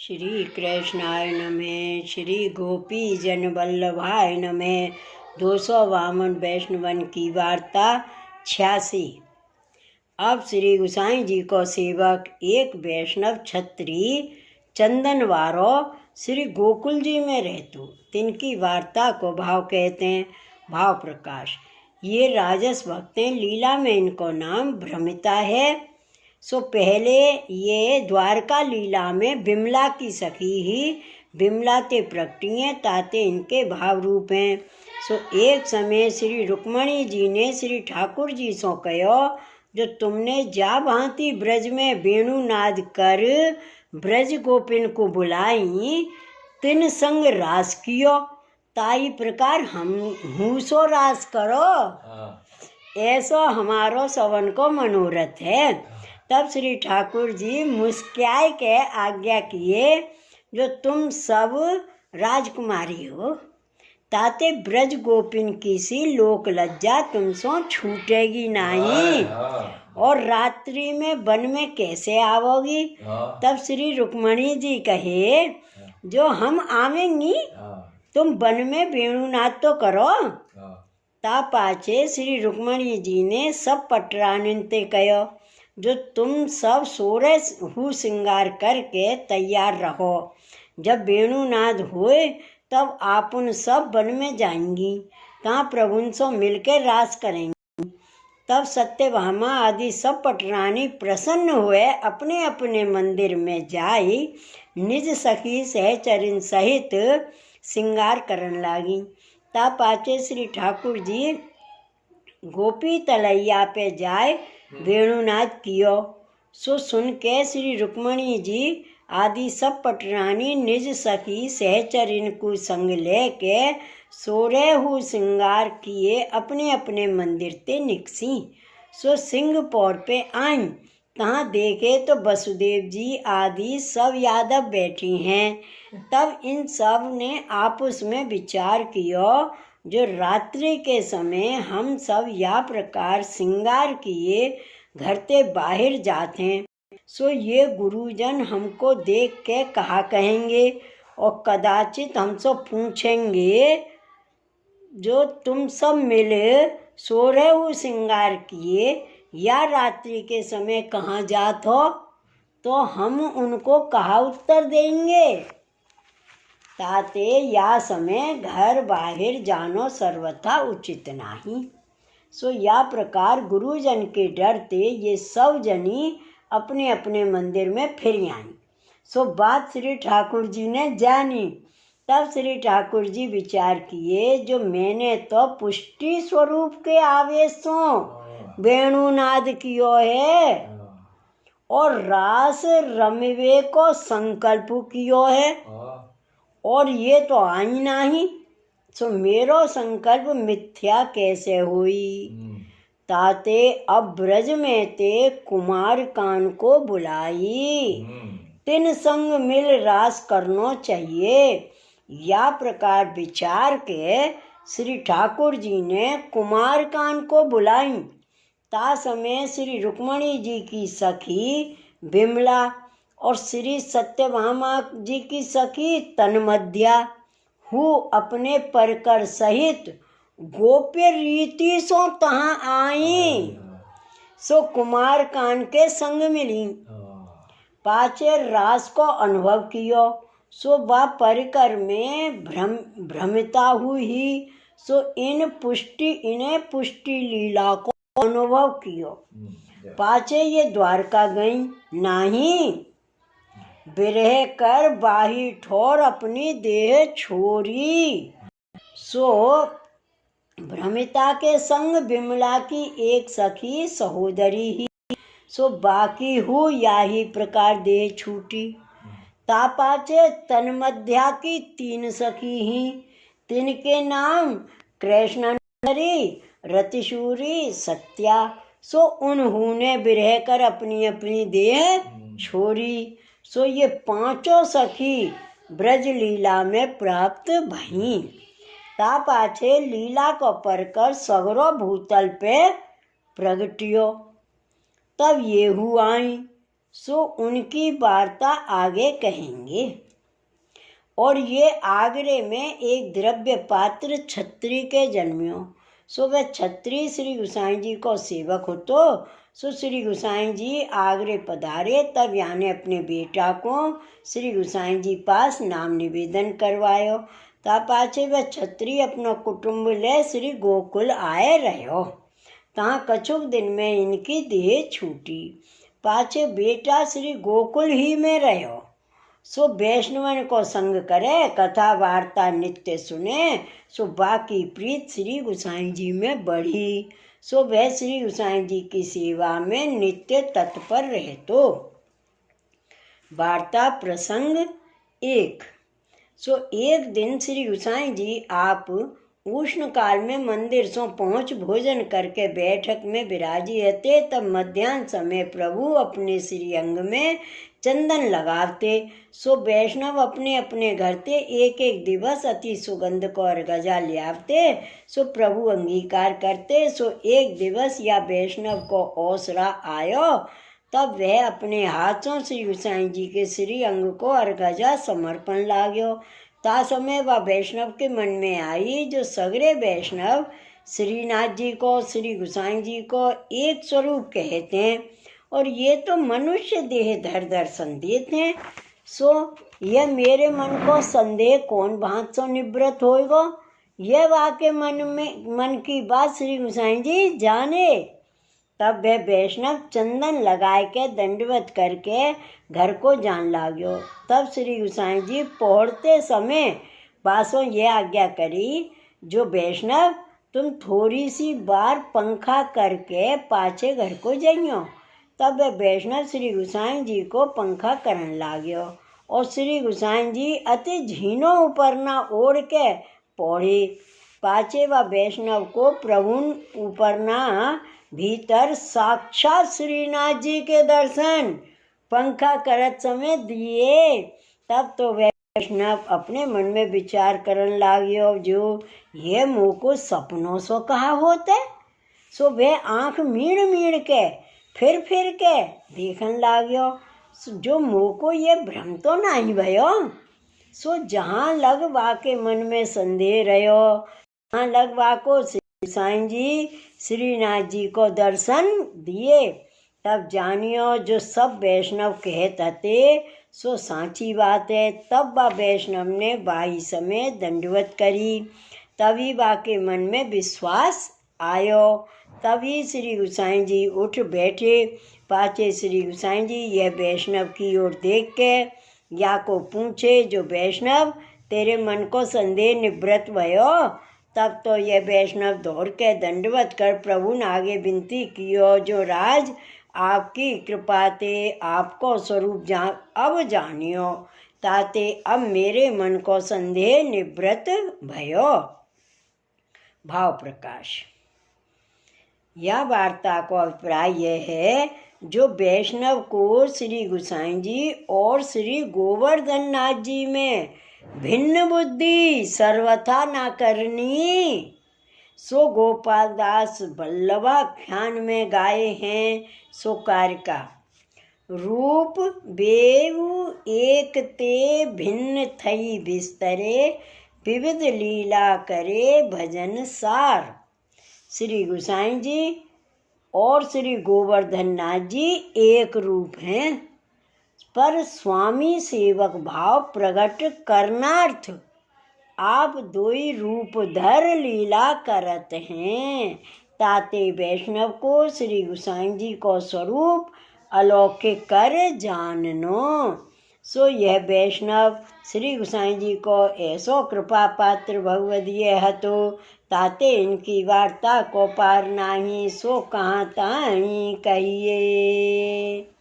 श्री कृष्णाय नमः। श्री गोपी जन वल्लभाय नमः। 252 वैष्णवन की वार्ता 86। अब श्री गोसाई जी को सेवक एक वैष्णव छत्री चंदनवारो श्री गोकुल जी में रहतु। तिनकी वार्ता को भाव कहते हैं। भाव प्रकाश। ये राजस भक्त हैं, लीला में इनको नाम भ्रमिता है। सो पहले ये द्वारका लीला में बिमला की सखी ही बिमला ते प्रकटी हैं, ताते इनके भाव रूप हैं। सो एक समय श्री रुक्मणी जी ने श्री ठाकुर जी सो कहो, जो तुमने जा भांति ब्रज में वेणुनाद कर ब्रज गोपिन को बुलाई, तिन संग रास कियो, ताई प्रकार हम हूसो रास करो, ऐसो हमारो सवन को मनोरथ है। तब श्री ठाकुर जी मुस्क्याए के आज्ञा किए, जो तुम सब राजकुमारी हो, ताते ब्रज गोपिन की सी लोक लज्जा तुमसो छूटेगी नहीं, और रात्रि में वन में कैसे आवोगी। तब श्री रुक्मणी जी कहे, जो हम आवेंगी, तुम वन में वेणुनाद तो करो। ता पाछे श्री रुक्मणी जी ने सब पटरानिन ते कहो, जो तुम सब सोरे हु श्रृंगार करके तैयार रहो। जब वेणुनाद होए तब आप उन सब वन में जाएंगी, तहाँ प्रभु से मिलकर रास करेंगी। तब सत्यभामा आदि सब पटरानी प्रसन्न हुए अपने अपने मंदिर में जाई निज सखी सहचरिन सहित श्रृंगार करन लागी। ता पाचे श्री ठाकुर जी गोपी तलैया पे जाए वेणुनाद कियो। सो सुन के श्री रुक्मणी जी आदि सब पटरानी निज सखी सहचरिन को संग लेके सोरे हु श्रृंगार किए अपने अपने मंदिर ते निकसी। सो सिंहपौर पे आई, तहाँ देखे तो वसुदेव जी आदि सब यादव बैठी हैं। तब इन सब ने आपस में विचार कियो, जो रात्रि के समय हम सब या प्रकार श्रृंगार किए घर ते बाहर जाते हैं, सो ये गुरुजन हमको देख के कहा कहेंगे, और कदाचित हमसे पूछेंगे, जो तुम सब मिले सो रहे हो श्रृंगार किए या रात्रि के समय कहाँ जात हो, तो हम उनको कहा उत्तर देंगे। ताते या समय घर बाहर जानो सर्वथा उचित नहीं। सो या प्रकार गुरुजन के डरते ये सब जनी अपने अपने मंदिर में फिर आई। सो बात श्री ठाकुर जी ने जानी। तब श्री ठाकुर जी विचार किए, जो मैंने तो पुष्टि स्वरूप के आवेशों वेणुनाद कियो है, और रास रमवे को संकल्प कियो है, और ये तो आई नहीं, सो मेरो संकल्प मिथ्या कैसे हुई। ताते अब ब्रज में ते कुमार कान को बुलाई, तिन संग मिल रास करनो चाहिए। या प्रकार विचार के श्री ठाकुर जी ने कुमार कान को बुलाई। ता समय श्री रुक्मणी जी की सखी बिमला और श्री सत्यभामा जी की सखी तन्मध्या हु अपने परकर सहित गोप्य रीति सो तहाँ आई। सो कुमार कान के संग मिली, पाचे रास को अनुभव कियो। सो वह परिकर में भ्रमिता हुई। सो इन्हें पुष्टि लीला को अनुभव कियो। पाचे ये द्वारका गई नहीं, बिरह कर बाही ठोर अपनी देह छोरी। सो भ्रमिता के संग बिमला की एक सखी सहोदरी ही, सो बाकी हु या ही प्रकार देह छूटी। तापाचे तन्मध्या की 3 सखी ही, तिनके नाम कृष्णनरी, रतिशूरी, सत्या। सो उन्होंने बिरह कर अपनी अपनी देह छोड़ी। सो ये 5 सखी ब्रज लीला में प्राप्त भई। ता पाछे लीला को परकर सगरो भूतल पे प्रगटियो। तब ये आई, सो उनकी वार्ता आगे कहेंगे। और ये आगरे में एक द्रव्य पात्र छत्री के जन्मियो। सो वह छत्री श्री गोसाई जी को सेवक हो। तो सो श्री गोसाई जी आगरे पधारे, तब याने अपने बेटा को श्री गोसाई जी पास नाम निवेदन करवायो। ता पाछे वह छत्री अपना कुटुंब ले श्री गोकुल आए रहो। तहाँ कछुक दिन में इनकी देह छूटी। पाछे बेटा श्री गोकुल ही में रहो। सो वैष्णवन को संग करे, कथा वार्ता नित्य सुने। सो बाकी प्रीत श्री गोसाई जी में बढ़ी। सो वह श्री गोसाई जी की सेवा में नित्य तत्पर रहतो। वार्ता प्रसंग 1। सो एक दिन श्री गोसाई जी आप उष्ण काल में मंदिर सो पहुँच भोजन करके बैठक में विराजी रहते। तब मध्याह्न समय प्रभु अपने श्री अंग में चंदन लगाते। सो वैष्णव अपने अपने घर ते एक एक दिवस अति सुगंध को अर्घजा ले आवते। सो प्रभु अंगीकार करते। सो एक दिवस या वैष्णव को ओसरा आयो, तब वह अपने हाथों श्री गोसाई जी के श्री अंग को अर्घजा समर्पण लाग्यो। ता समय वह वैष्णव के मन में आई, जो सगरे वैष्णव श्रीनाथ जी को श्री गोसाई जी को एक स्वरूप कहते हैं, और ये तो मनुष्य देह धर दर्शन देते हैं। सो यह मेरे मन को संदेह कौन भांत सो निवृत्त होएगो। यह वाके मन की बात श्री गोसाई जी जाने। तब वह वैष्णव चंदन लगाए के दंडवत करके घर को जान लाग्यो। तब श्री गोसाई जी पहुँचते समय बासों ये आज्ञा करी, जो वैष्णव तुम थोड़ी सी बार पंखा करके पाछे घर को जाइयो। तब वह वैष्णव श्री गोसाई जी को पंखा करन लाग्यो, और श्री गोसाई जी अति झीनो उपरना ओढ़ के पौड़े। पाछे व वैष्णव को प्रभु उपरना भीतर साक्षात श्रीनाथ जी के दर्शन पंखा करत समय दिए। तब तो वैष्णव अपने मन में विचार करन लाग्यो, जो ये मुँह को सपनों सो कहा होते। सो वह आँख मीण मीण के फिर के देखन लाग्यो, जो मुँह को ये भ्रम तो नहीं भयो। सो जहाँ लगवा के मन में संदेह रहो, वहाँ लगवा को गोसाई जी श्रीनाथ जी को दर्शन दिए। तब जानियो जो सब वैष्णव कहत हते सो साची बात है। तब वह वैष्णव ने बाई समय दंडवत करी। तभी वाके मन में विश्वास आयो। तभी श्री गोसाई जी उठ बैठे। पाछे श्री गोसाई जी यह वैष्णव की ओर देख के या को पूछे, जो वैष्णव तेरे मन को संदेह निवृत्त भयो। तब तो यह वैष्णव दौड़ के दंडवत कर प्रभु ने आगे विनती कियो, जो राज आपकी कृपा ते आपको स्वरूप अब जानियो, ताते अब मेरे मन को संदेह निवृत्त भयो। भाव प्रकाश। यह वार्ता को अभिप्राय यह है, जो वैष्णव को श्री गोसाई जी और श्री गोवर्धन नाथ जी में भिन्न बुद्धि सर्वथा ना करनी। सो गोपाल दास वल्लभाख्यान में गाए हैं। सो कार्य का रूप बेऊ एक ते भिन्न थई बिस्तरे, विविध लीला करे भजन सार। श्री गोसाई जी और श्री गोवर्धन नाथ जी एक रूप हैं, पर स्वामी सेवक भाव प्रकट करनार्थ आप दो ही रूप धर लीला करत हैं, ताते वैष्णव को श्री गोसाई जी को स्वरूप अलौकिक कर जाननो। सो यह वैष्णव श्री गोसाई जी को ऐसो कृपा पात्र भगवदीय हतो, ताते इनकी वार्ता को पार नाही। सो कहाँ ताही कहिए।